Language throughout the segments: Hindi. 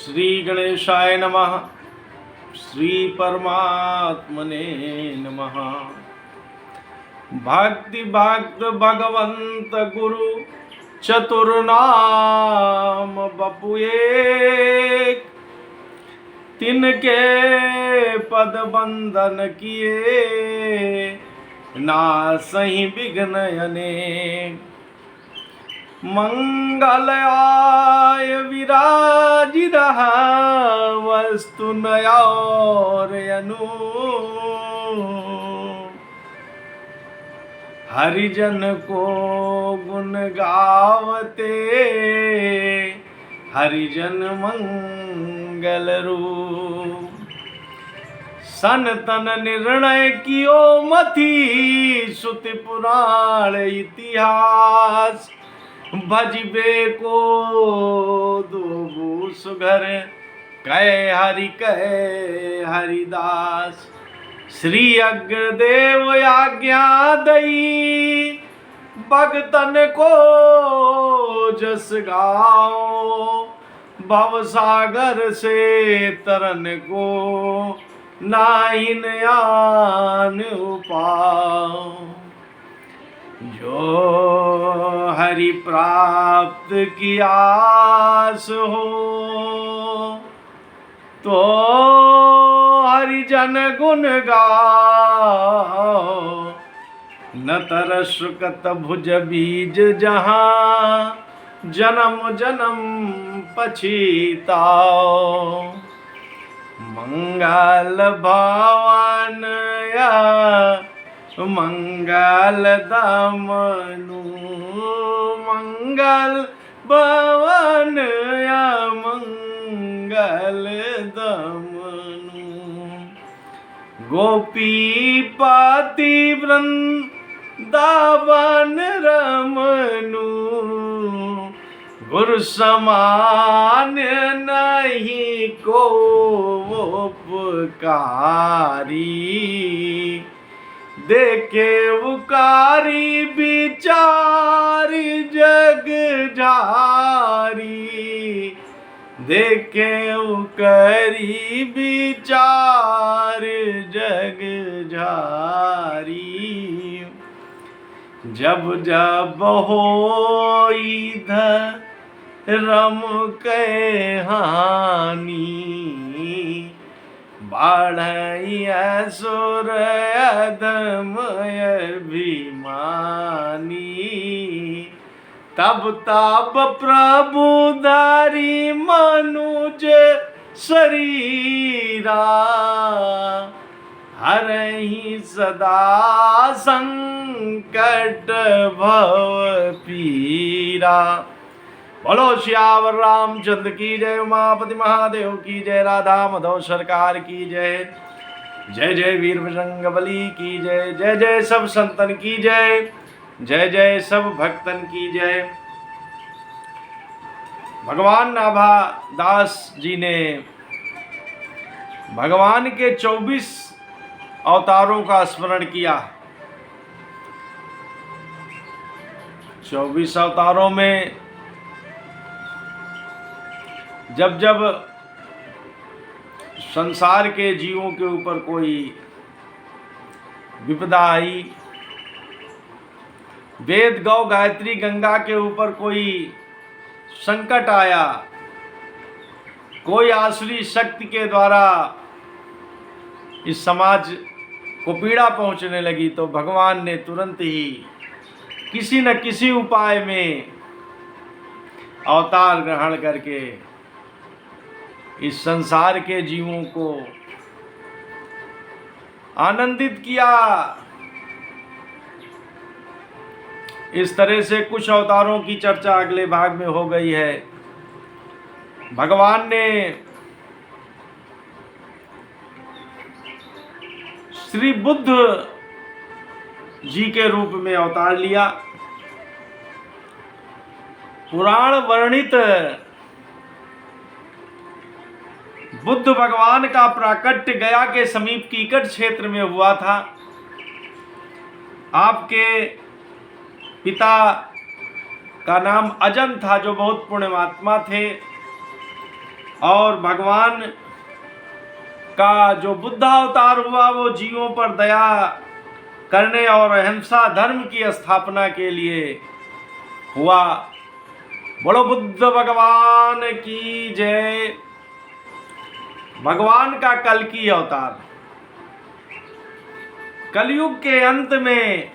श्री गणेशाय नमः। श्री परमात्मने नमः। भक्ति भक्त भगवंत गुरु चतुर्नाम बपु एक, तिनके पद बंदन किए, नासहि विघ्न अनेक। मंगल आय विराज रहा, वस्तु नया और अनु। हरिजन को गुण गावते, हरिजन मंगल रूप। सनतन निर्णय कियो मथि, श्रुति पुराण इतिहास। भजबे को दो सुघर, कहे हरि कहे हरिदास। श्री अग्रदेव आज्ञा दई, भगतन को जस गाओ। भव सागर से तरन को, नाहिन आन उपाओ। जो हरि प्राप्त की आस हो, तो हरिजन गुण गाओ। न तरस कत भुज बीज जहाँ, जन्म जन्म पछिताओ। मंगल भवन या मंगल दमनु, मंगल भवन या मंगल दमनु। गोपी पाति वृंदावन रमनु, गुरु समान नहीं को उपकारी। देखे उकारी विचार जग झारी, देखे उकरी विचार जग झारी। जब जब होई धर्म के हानि, बाढ़ई असुर अधमय अभिमानी। तब तब प्रभु धारी मनुज शरीरा, हरहि सदा संकट भव पीरा। बोलो श्यावर रामचंद्र की जय, उमापति महादेव की जय, राधा माधव सरकार की जय। जय जय वीर बजरंग बली की जय। जय जय सब संतन की जय। जय जय सब भक्तन की जय। भगवान नाभा दास जी ने भगवान के 24 अवतारों का स्मरण किया। 24 अवतारों में जब जब संसार के जीवों के ऊपर कोई विपदा आई, वेद गौ गायत्री गंगा के ऊपर कोई संकट आया, कोई आसुरी शक्ति के द्वारा इस समाज को पीड़ा पहुंचने लगी, तो भगवान ने तुरंत ही किसी न किसी उपाय में अवतार ग्रहण करके इस संसार के जीवों को आनंदित किया। इस तरह से कुछ अवतारों की चर्चा अगले भाग में हो गई है। भगवान ने श्री बुद्ध जी के रूप में अवतार लिया। पुराण वर्णित बुद्ध भगवान का प्राकट्य गया के समीप कीकट क्षेत्र में हुआ था। आपके पिता का नाम अजन था, जो बहुत पुण्यमात्मा थे। और भगवान का जो बुद्ध अवतार हुआ वो जीवों पर दया करने और अहिंसा धर्म की स्थापना के लिए हुआ। बोलो बुद्ध भगवान की जय। भगवान का कल्कि अवतार। कलयुग के अंत में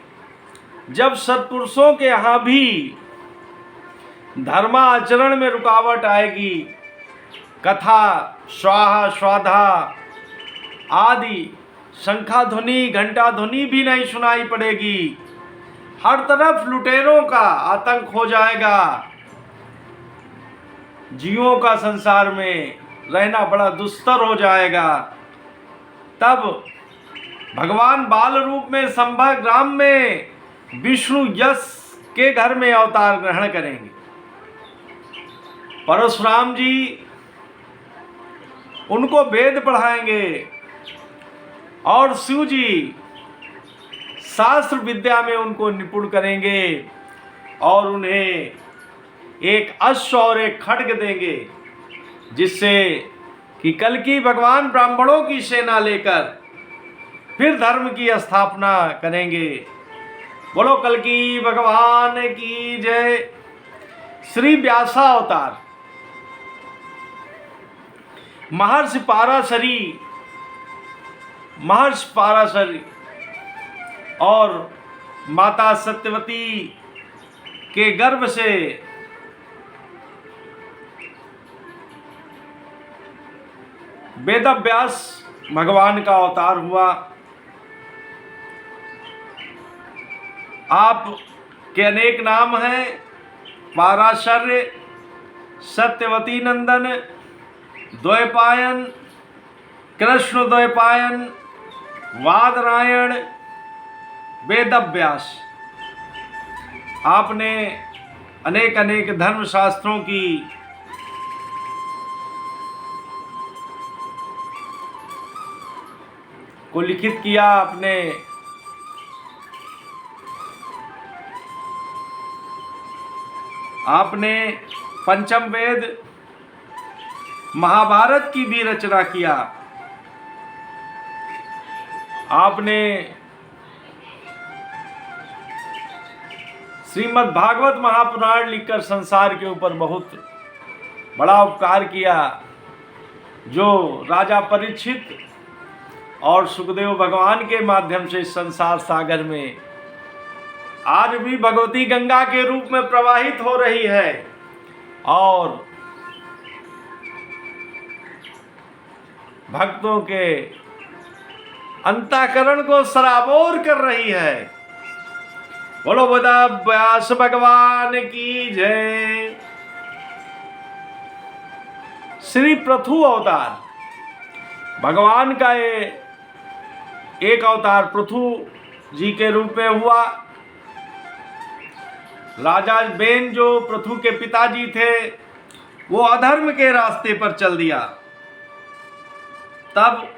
जब सत्पुरुषों के यहाँ भी धर्माचरण में रुकावट आएगी, कथा स्वाहा स्वाधा आदि शंखा ध्वनि घंटा ध्वनि भी नहीं सुनाई पड़ेगी, हर तरफ लुटेरों का आतंक हो जाएगा, जीवों का संसार में रहना बड़ा दुस्तर हो जाएगा, तब भगवान बाल रूप में संभव ग्राम में विष्णु यश के घर में अवतार ग्रहण करेंगे। परशुराम जी उनको वेद पढ़ाएंगे और शिव जी शास्त्र विद्या में उनको निपुण करेंगे और उन्हें एक अश्व और एक खड्ग देंगे, जिससे कि कल्कि भगवान ब्राह्मणों की सेना लेकर फिर धर्म की स्थापना करेंगे। बोलो कल्कि भगवान की जय। श्री व्यासा अवतार। महर्षि पाराशरी और माता सत्यवती के गर्भ से वेदव्यास भगवान का अवतार हुआ। आप के अनेक नाम हैं, पाराशर्य, सत्यवती नंदन, द्वैपायन, कृष्ण द्वैपायन, वादरायण, वेदव्यास। आपने अनेक अनेक धर्म शास्त्रों की को लिखित किया। आपने पंचम वेद महाभारत की भी रचना किया। आपने श्रीमद् भागवत महापुराण लिखकर संसार के ऊपर बहुत बड़ा उपकार किया, जो राजा परीक्षित और सुखदेव भगवान के माध्यम से संसार सागर में आज भी भगवती गंगा के रूप में प्रवाहित हो रही है और भक्तों के अंतःकरण को सराबोर कर रही है। बोलो वेदव्यास भगवान की जय। श्री पृथु अवतार। भगवान का एक अवतार पृथु जी के रूप में हुआ। राजा बेन जो पृथु के पिताजी थे, वो अधर्म के रास्ते पर चल दिया। तब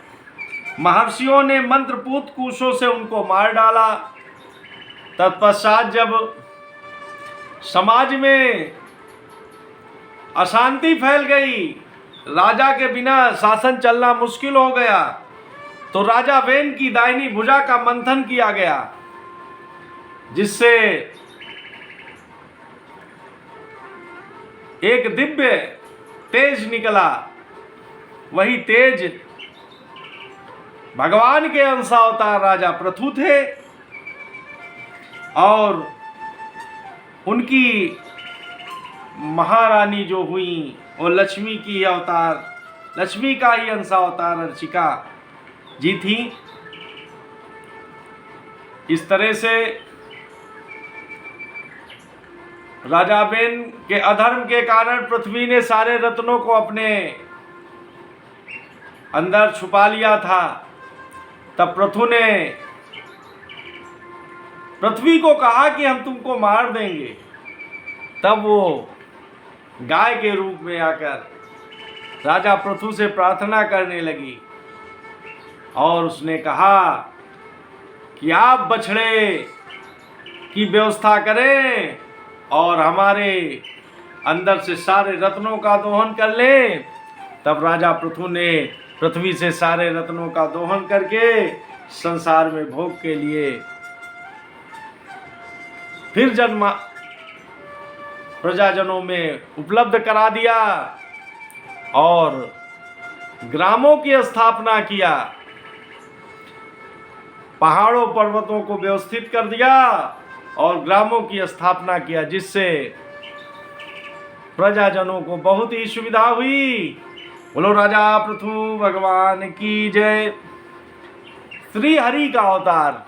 महर्षियों ने मंत्रपूत कुशों से उनको मार डाला। तत्पश्चात जब समाज में अशांति फैल गई, राजा के बिना शासन चलना मुश्किल हो गया, तो राजा वेन की दाहिनी भुजा का मंथन किया गया, जिससे एक दिव्य तेज निकला। वही तेज भगवान के अंशावतार राजा पृथु थे और उनकी महारानी जो हुई वो लक्ष्मी की अवतार, लक्ष्मी का ही अंशावतार अर्चिका जी थी। इस तरह से राजा बेन के अधर्म के कारण पृथ्वी ने सारे रत्नों को अपने अंदर छुपा लिया था। तब पृथु ने पृथ्वी को कहा कि हम तुमको मार देंगे। तब वो गाय के रूप में आकर राजा पृथु से प्रार्थना करने लगी और उसने कहा कि आप बछड़े की व्यवस्था करें और हमारे अंदर से सारे रत्नों का दोहन कर लें तब राजा पृथु ने पृथ्वी से सारे रत्नों का दोहन करके संसार में भोग के लिए फिर जन्म प्रजाजनों में उपलब्ध करा दिया और ग्रामों की स्थापना किया, पहाड़ों पर्वतों को व्यवस्थित कर दिया और ग्रामों की स्थापना किया, जिससे प्रजाजनों को बहुत ही सुविधा हुई। बोलो राजा पृथु भगवान की जय। श्री हरि का अवतार।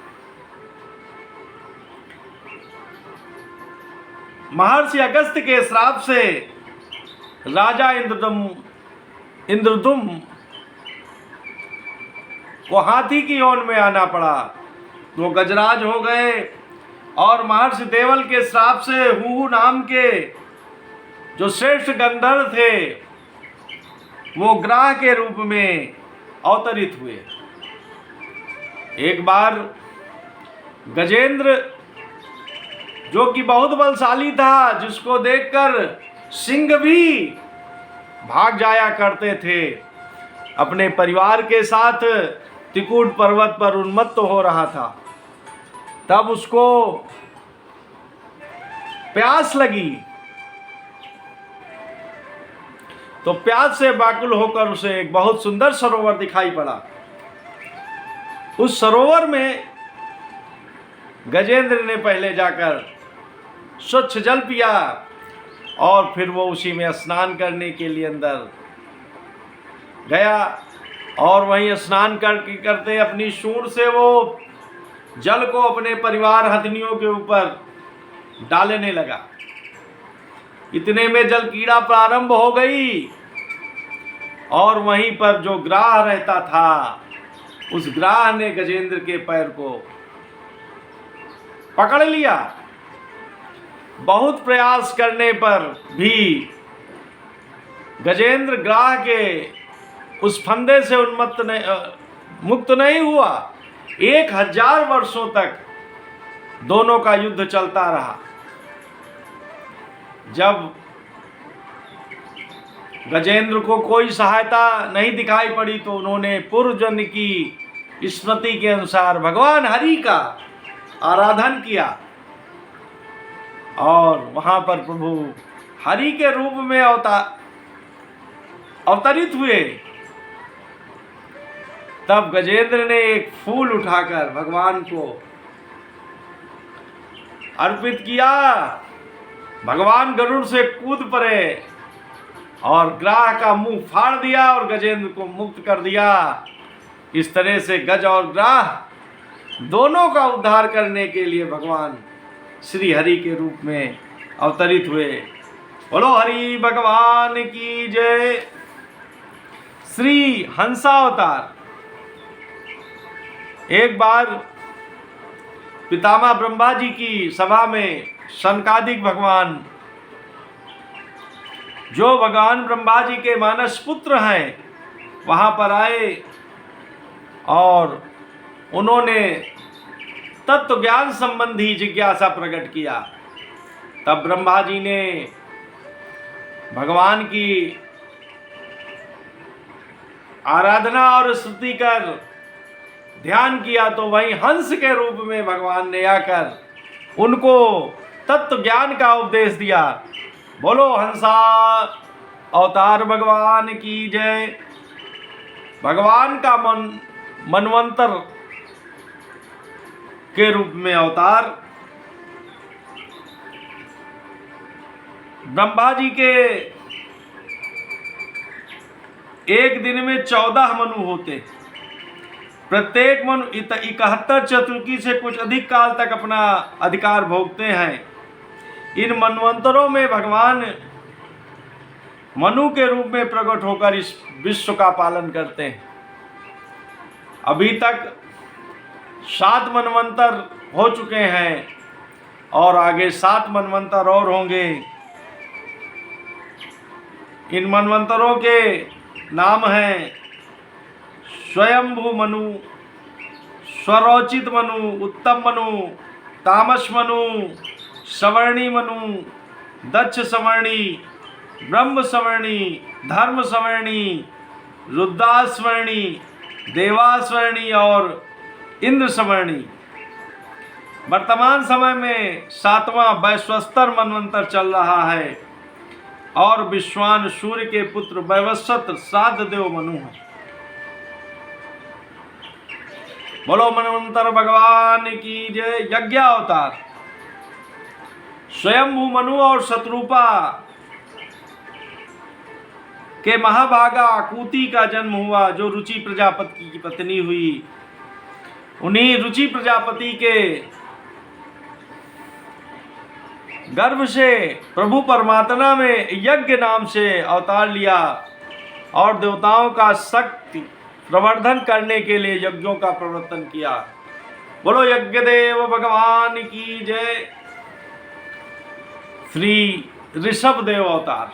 महर्षि अगस्त्य के श्राप से राजा इंद्रदुम को हाथी की योन में आना पड़ा, वो गजराज हो गए और महर्षि देवल के श्राप से हूहू नाम के जो श्रेष्ठ गंधर्व थे वो ग्राह के रूप में अवतरित हुए। एक बार गजेंद्र जो कि बहुत बलशाली था, जिसको देखकर सिंह भी भाग जाया करते थे, अपने परिवार के साथ त्रिकूट पर्वत पर उन्मत्त हो रहा था। तब उसको प्यास लगी, तो प्यास से व्याकुल होकर उसे एक बहुत सुंदर सरोवर दिखाई पड़ा। उस सरोवर में गजेंद्र ने पहले जाकर स्वच्छ जल पिया और फिर वो उसी में स्नान करने के लिए अंदर गया और वहीं स्नान करते अपनी सूंड से वो जल को अपने परिवार हथनियों के ऊपर डालने लगा। इतने में जल कीड़ा प्रारंभ हो गई और वहीं पर जो ग्राह रहता था उस ग्राह ने गजेंद्र के पैर को पकड़ लिया। बहुत प्रयास करने पर भी गजेंद्र ग्राह के उस फंदे से मुक्त नहीं हुआ। 1000 वर्षों तक दोनों का युद्ध चलता रहा। जब गजेंद्र को कोई सहायता नहीं दिखाई पड़ी तो उन्होंने पूर्व जन्म की स्मृति के अनुसार भगवान हरि का आराधन किया और वहां पर प्रभु हरि के रूप में अवतरित हुए। तब गजेंद्र ने एक फूल उठाकर भगवान को अर्पित किया। भगवान गरुड़ से कूद पड़े और ग्राह का मुंह फाड़ दिया और गजेंद्र को मुक्त कर दिया। इस तरह से गज और ग्राह दोनों का उद्धार करने के लिए भगवान श्री हरि के रूप में अवतरित हुए। बोलो हरि भगवान की जय। श्री हंसावतार। एक बार पितामह ब्रह्मा जी की सभा में सनकादिक भगवान, जो भगवान ब्रह्मा जी के मानस पुत्र हैं, वहां पर आए और उन्होंने तत्व ज्ञान संबंधी जिज्ञासा प्रकट किया। तब ब्रह्मा जी ने भगवान की आराधना और स्तुति कर ध्यान किया तो वहीं हंस के रूप में भगवान ने आकर उनको तत्व ज्ञान का उपदेश दिया। बोलो हंसा अवतार भगवान की जय। भगवान का मनवंतर के रूप में अवतार। ब्रह्मा जी के एक दिन में 14 मनु होते। प्रत्येक मनु 71 चतुर्की से कुछ अधिक काल तक अपना अधिकार भोगते हैं। इन मनवंतरों में भगवान मनु के रूप में प्रकट होकर इस विश्व का पालन करते हैं। अभी तक 7 मनवंतर हो चुके हैं और आगे 7 मनवंतर और होंगे। इन मनवंतरों के नाम हैं स्वयंभू मनु, स्वरोचित मनु, उत्तम मनु, तामस मनु, सवर्णी मनु, दक्ष सवर्णी, ब्रह्म स्वर्णी, धर्म स्वर्णी, रुद्रास्वर्णी, देवास्वर्णी और इंद्र स्वर्णी। वर्तमान समय में 7वां वैश्वस्तर मनवंतर चल रहा है और विश्वान सूर्य के पुत्र वैवस्वत श्राद्ध देव मनु है। बोलो मनवंतर भगवान की जय। यज्ञ अवतार स्वयंभू मनु और शत्रुपा के महाभागा आकुति का जन्म हुआ, जो रुचि प्रजापति की पत्नी हुई। उन्हीं रुचि प्रजापति के गर्भ से प्रभु परमात्मा में यज्ञ नाम से अवतार लिया और देवताओं का शक्ति प्रवर्धन करने के लिए यज्ञों का प्रवर्तन किया। बोलो यज्ञ देव भगवान की जय। श्री ऋषभ देव अवतार।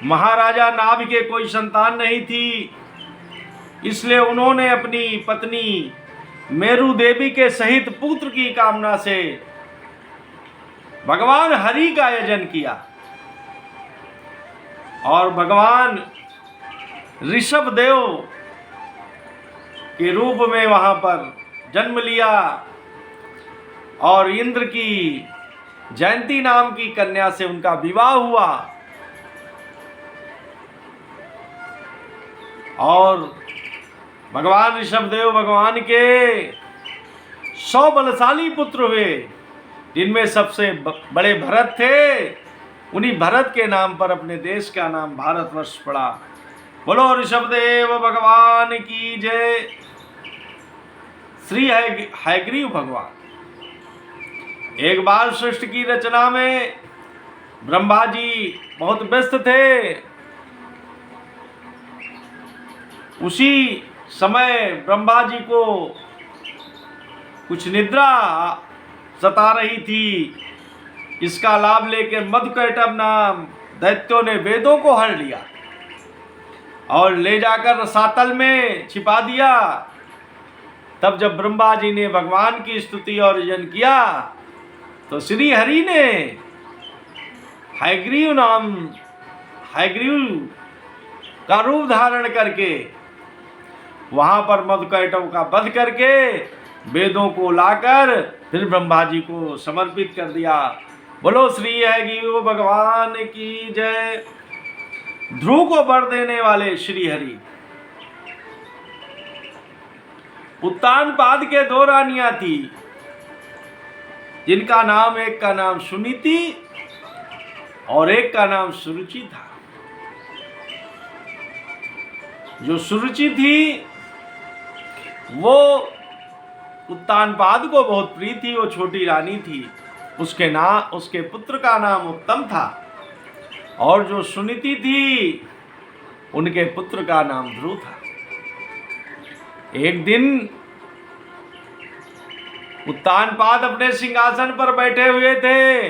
महाराजा नाभ के कोई संतान नहीं थी, इसलिए उन्होंने अपनी पत्नी मेरु देवी के सहित पुत्र की कामना से भगवान हरि का यजन किया और भगवान ऋषभ देव के रूप में वहां पर जन्म लिया और इंद्र की जयंती नाम की कन्या से उनका विवाह हुआ और भगवान ऋषभ देव भगवान के 100 बलशाली पुत्र हुए, जिनमें सबसे बड़े भरत थे। उन्हीं भरत के नाम पर अपने देश का नाम भारतवर्ष पड़ा। बोलो ऋषभ देव भगवान की जय। श्री हयग्रीव भगवान। एक बार सृष्टि की रचना में ब्रह्मा जी बहुत व्यस्त थे। उसी समय ब्रह्मा जी को कुछ निद्रा सता रही थी। इसका लाभ लेकर मधुकैटभ नाम दैत्यों ने वेदों को हर लिया और ले जाकर रसातल में छिपा दिया। तब जब ब्रह्मा जी ने भगवान की स्तुति और यजन किया तो श्री हरि ने हयग्रीव का रूप धारण करके वहां पर मधुकैटभ का वध करके वेदों को लाकर फिर ब्रह्मा जी को समर्पित कर दिया। बोलो श्री हयग्रीव भगवान की जय। ध्रुव को वर देने वाले श्री हरि। उत्तानपाद के 2 रानियां थी, जिनका नाम, एक का नाम सुनीति और एक का नाम सुरुचि था। जो सुरुचि थी वो उत्तानपाद को बहुत प्रिय थी। वो छोटी रानी थी। उसके पुत्र का नाम उत्तम था और जो सुनीति थी उनके पुत्र का नाम ध्रुव था। एक दिन उत्तानपाद अपने सिंहासन पर बैठे हुए थे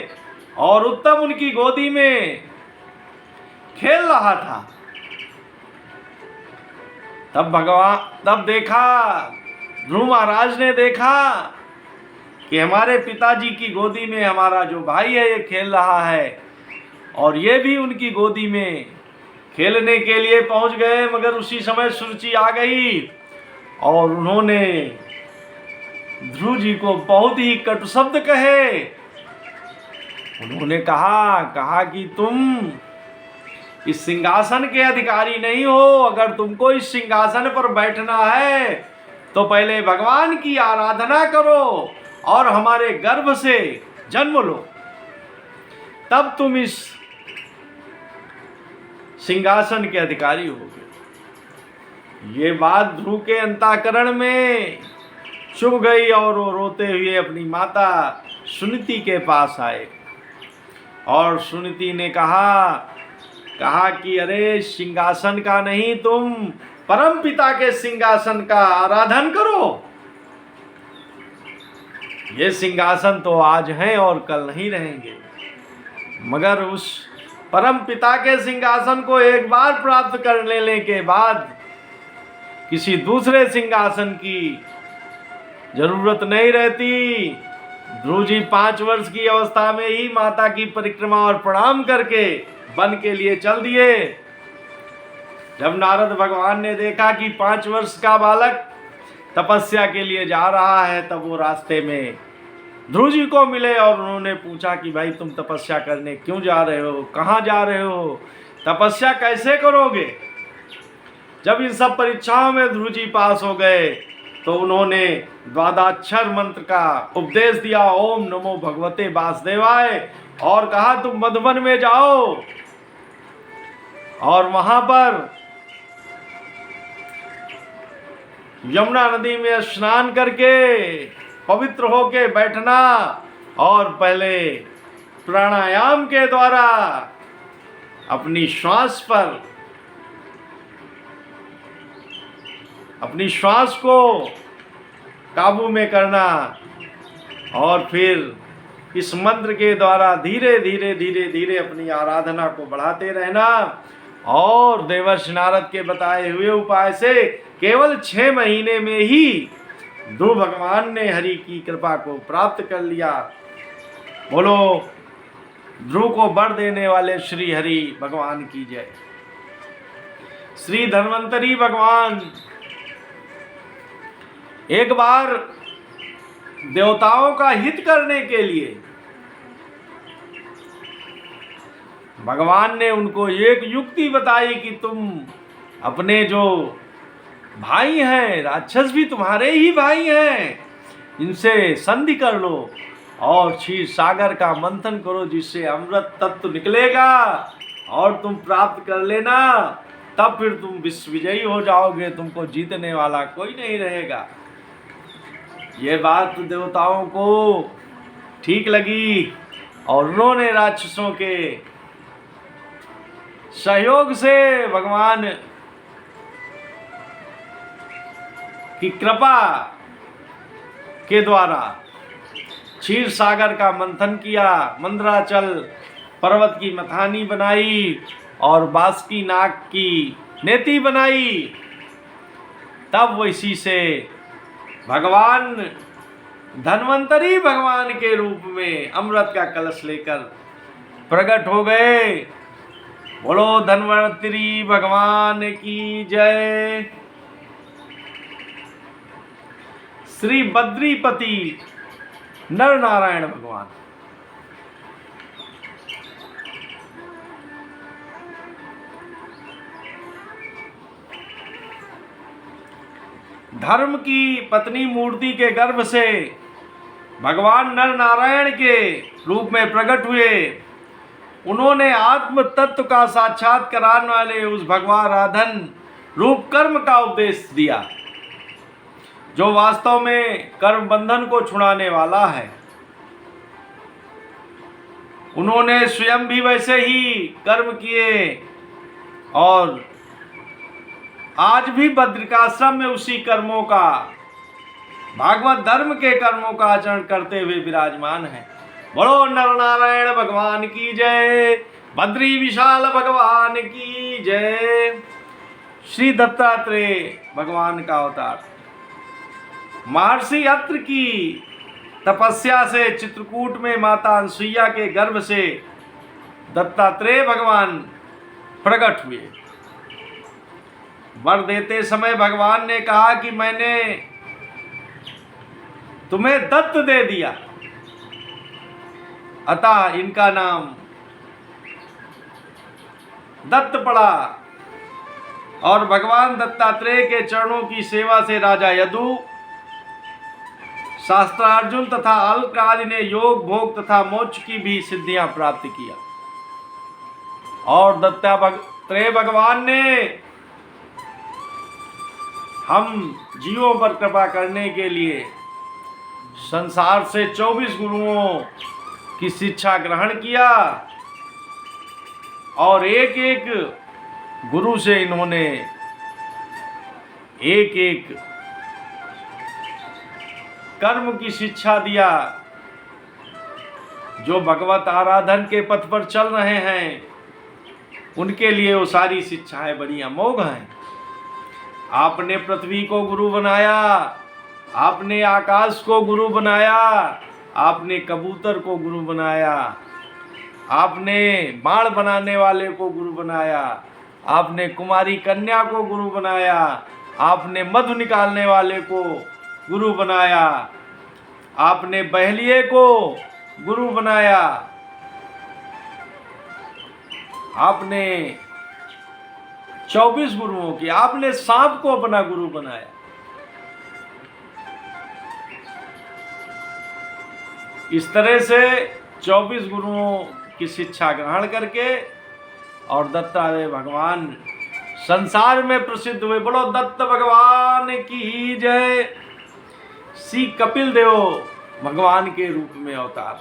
और उत्तम उनकी गोदी में खेल रहा था। तब देखा, ध्रुव महाराज ने देखा कि हमारे पिताजी की गोदी में हमारा जो भाई है ये खेल रहा है और ये भी उनकी गोदी में खेलने के लिए पहुंच गए। मगर उसी समय सुरुचि आ गई और उन्होंने ध्रुव जी को बहुत ही कटु शब्द कहे। उन्होंने कहा कि तुम इस सिंहासन के अधिकारी नहीं हो। अगर तुमको इस सिंहासन पर बैठना है तो पहले भगवान की आराधना करो और हमारे गर्भ से जन्म लो, तब तुम इस सिंहासन के अधिकारी होगे। ये बात ध्रुव के अंतःकरण में चुभ गई और वो रोते हुए अपनी माता सुनीति के पास आए और सुनीति ने कहा कि अरे सिंहासन का नहीं, तुम परम पिता के सिंहासन का आराधन करो। ये सिंहासन तो आज हैं और कल नहीं रहेंगे, मगर उस परम पिता के सिंहासन को एक बार प्राप्त कर लेने के बाद किसी दूसरे सिंहासन की जरूरत नहीं रहती। ध्रुव जी 5 वर्ष की अवस्था में ही माता की परिक्रमा और प्रणाम करके वन के लिए चल दिए। जब नारद भगवान ने देखा कि 5 वर्ष का बालक तपस्या के लिए जा रहा है, तब वो रास्ते में ध्रुव जी को मिले और उन्होंने पूछा कि भाई तुम तपस्या करने क्यों जा रहे हो, कहाँ जा रहे हो, तपस्या कैसे करोगे। जब इन सब परीक्षाओं में ध्रुव जी पास हो गए तो उन्होंने द्वादशाक्षर मंत्र का उपदेश दिया, ओम नमो भगवते वासुदेवाय, और कहा तुम मधुवन में जाओ और वहां पर यमुना नदी में स्नान करके पवित्र होके बैठना और पहले प्राणायाम के द्वारा अपनी श्वास को काबू में करना और फिर इस मंत्र के द्वारा धीरे धीरे अपनी आराधना को बढ़ाते रहना। और देवर्षि नारद के बताए हुए उपाय से केवल 6 महीने में ही ध्रुव भगवान ने हरि की कृपा को प्राप्त कर लिया। बोलो ध्रुव को वर देने वाले श्री हरि भगवान की जय। श्री धन्वंतरी भगवान एक बार देवताओं का हित करने के लिए भगवान ने उनको एक युक्ति बताई कि तुम अपने जो भाई हैं, राक्षस भी तुम्हारे ही भाई हैं, इनसे संधि कर लो और क्षीर सागर का मंथन करो जिससे अमृत तत्व निकलेगा और तुम प्राप्त कर लेना। तब फिर तुम विश्व विजयी हो जाओगे, तुमको जीतने वाला कोई नहीं रहेगा। ये बात देवताओं को ठीक लगी और उन्होंने राक्षसों के सहयोग से भगवान की कृपा के द्वारा क्षीर सागर का मंथन किया, मंदराचल पर्वत की मथानी बनाई और बासुकी नाग की नेति बनाई। तब वो इसी से भगवान धन्वंतरी भगवान के रूप में अमृत का कलश लेकर प्रकट हो गए। बोलो धन्वंतरी भगवान की जय। श्री बद्रीपति नर नारायण भगवान। धर्म की पत्नी मूर्ति के गर्भ से भगवान नर नारायण के रूप में प्रकट हुए। उन्होंने आत्म तत्व का साक्षात कराने वाले उस भगवान राधन रूप कर्म का उपदेश दिया, जो वास्तव में कर्म बंधन को छुड़ाने वाला है। उन्होंने स्वयं भी वैसे ही कर्म किए और आज भी बद्रिकाश्रम में उसी कर्मों का, भागवत धर्म के कर्मों का आचरण करते हुए विराजमान है। बोलो नर नारायण भगवान की जय। बद्री विशाल भगवान की जय। श्री दत्तात्रेय भगवान का अवतार। महर्षि अत्रि की तपस्या से चित्रकूट में माता अनसुईया के गर्भ से दत्तात्रेय भगवान प्रकट हुए। वर देते समय भगवान ने कहा कि मैंने तुम्हें दत्त दे दिया, अतः इनका नाम दत्त पड़ा। और भगवान दत्तात्रेय के चरणों की सेवा से राजा यदु, शास्त्रार्जुन तथा अल्क आदि ने योग भोग तथा मोक्ष की भी सिद्धियां प्राप्त किया। और दत्तात्रेय भगवान ने हम जीवों पर कृपा करने के लिए संसार से 24 गुरुओं की शिक्षा ग्रहण किया और एक एक गुरु से इन्होंने एक एक कर्म की शिक्षा दिया। जो भगवत आराधन के पथ पर चल रहे हैं उनके लिए वो सारी शिक्षाएं बड़ी अमोघ हैं। आपने पृथ्वी को गुरु बनाया, आपने आकाश को गुरु बनाया, आपने कबूतर को गुरु बनाया, आपने बाण बनाने वाले को गुरु बनाया, आपने कुमारी कन्या को गुरु बनाया, आपने मधु निकालने वाले को गुरु बनाया, आपने बहलिये को गुरु बनाया, आपने 24 गुरुओं की, आपने सांप को अपना गुरु बनाया। इस तरह से 24 गुरुओं की शिक्षा ग्रहण करके और दत्तात्रेय भगवान संसार में प्रसिद्ध हुए। बोलो दत्त भगवान की जय। श्री कपिल देव भगवान के रूप में अवतार।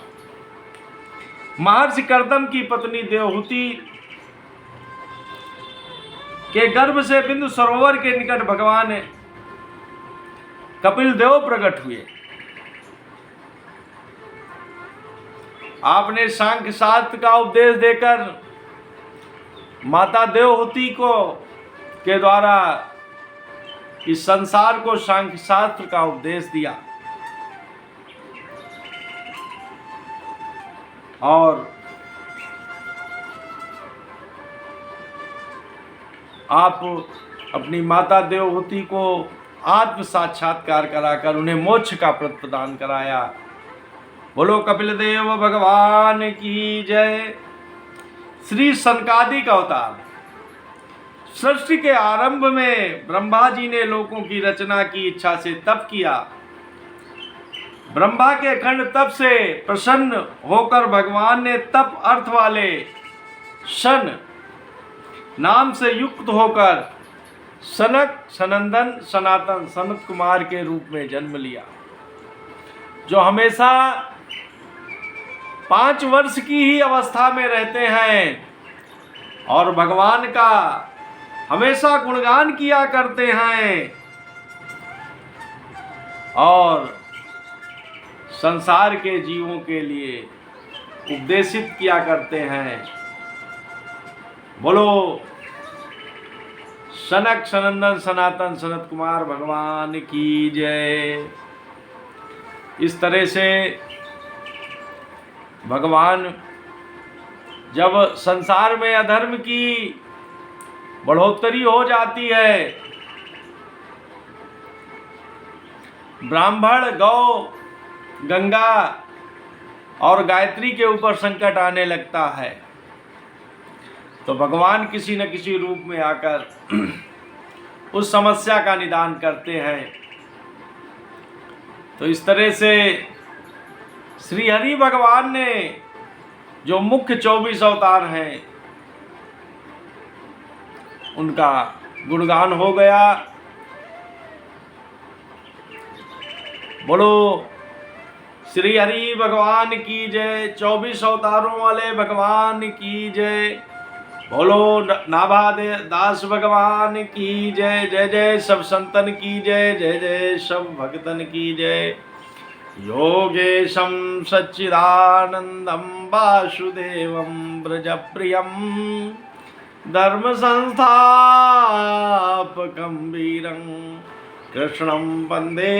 महर्षि कर्दम की पत्नी देवहूति के गर्भ से बिंदु सरोवर के निकट भगवान कपिल देव प्रकट हुए। आपने सांख्य शास्त्र का उपदेश देकर माता देवहूति को के द्वारा इस संसार को सांख्य शास्त्र का उपदेश दिया और आप अपनी माता देवहूति को आत्म साक्षात्कार कराकर उन्हें मोक्ष का व्रत प्रदान कराया। बोलो कपिल देव भगवान की जय। श्री सनकादिक अवतार। सृष्टि के आरंभ में ब्रह्मा जी ने लोकों की रचना की इच्छा से तप किया। ब्रह्मा के अखंड तप से प्रसन्न होकर भगवान ने तप अर्थ वाले सन नाम से युक्त होकर सनक, सनंदन, सनातन, सनत कुमार के रूप में जन्म लिया, जो हमेशा 5 वर्ष की ही अवस्था में रहते हैं और भगवान का हमेशा गुणगान किया करते हैं और संसार के जीवों के लिए उपदेशित किया करते हैं। बोलो सनक, सनंदन, सनातन, सनत कुमार भगवान की जय। इस तरह से भगवान जब संसार में अधर्म की बढ़ोतरी हो जाती है, ब्राह्मण, गौ, गंगा और गायत्री के ऊपर संकट आने लगता है, तो भगवान किसी न किसी रूप में आकर उस समस्या का निदान करते हैं। तो इस तरह से श्री हरि भगवान ने जो मुख्य 24 अवतार हैं उनका गुणगान हो गया। बोलो श्री हरि भगवान की जय। 24 अवतारों वाले भगवान की जय। बोलो नाभा दास भगवान की जय। जय जय सब संतन की जय। जय जय सब भक्तन की जय। योगेशं सच्चिदानंदं वासुदेवं व्रजप्रियं धर्म संस्थापकं वीरं कृष्णं वंदे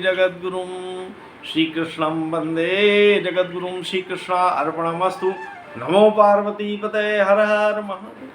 जगद्गुरुं। श्री कृष्णं वंदे जगद्गुरुं। श्री कृष्ण अर्पणमस्तु। नमो पार्वती पते। हर हर महादेव।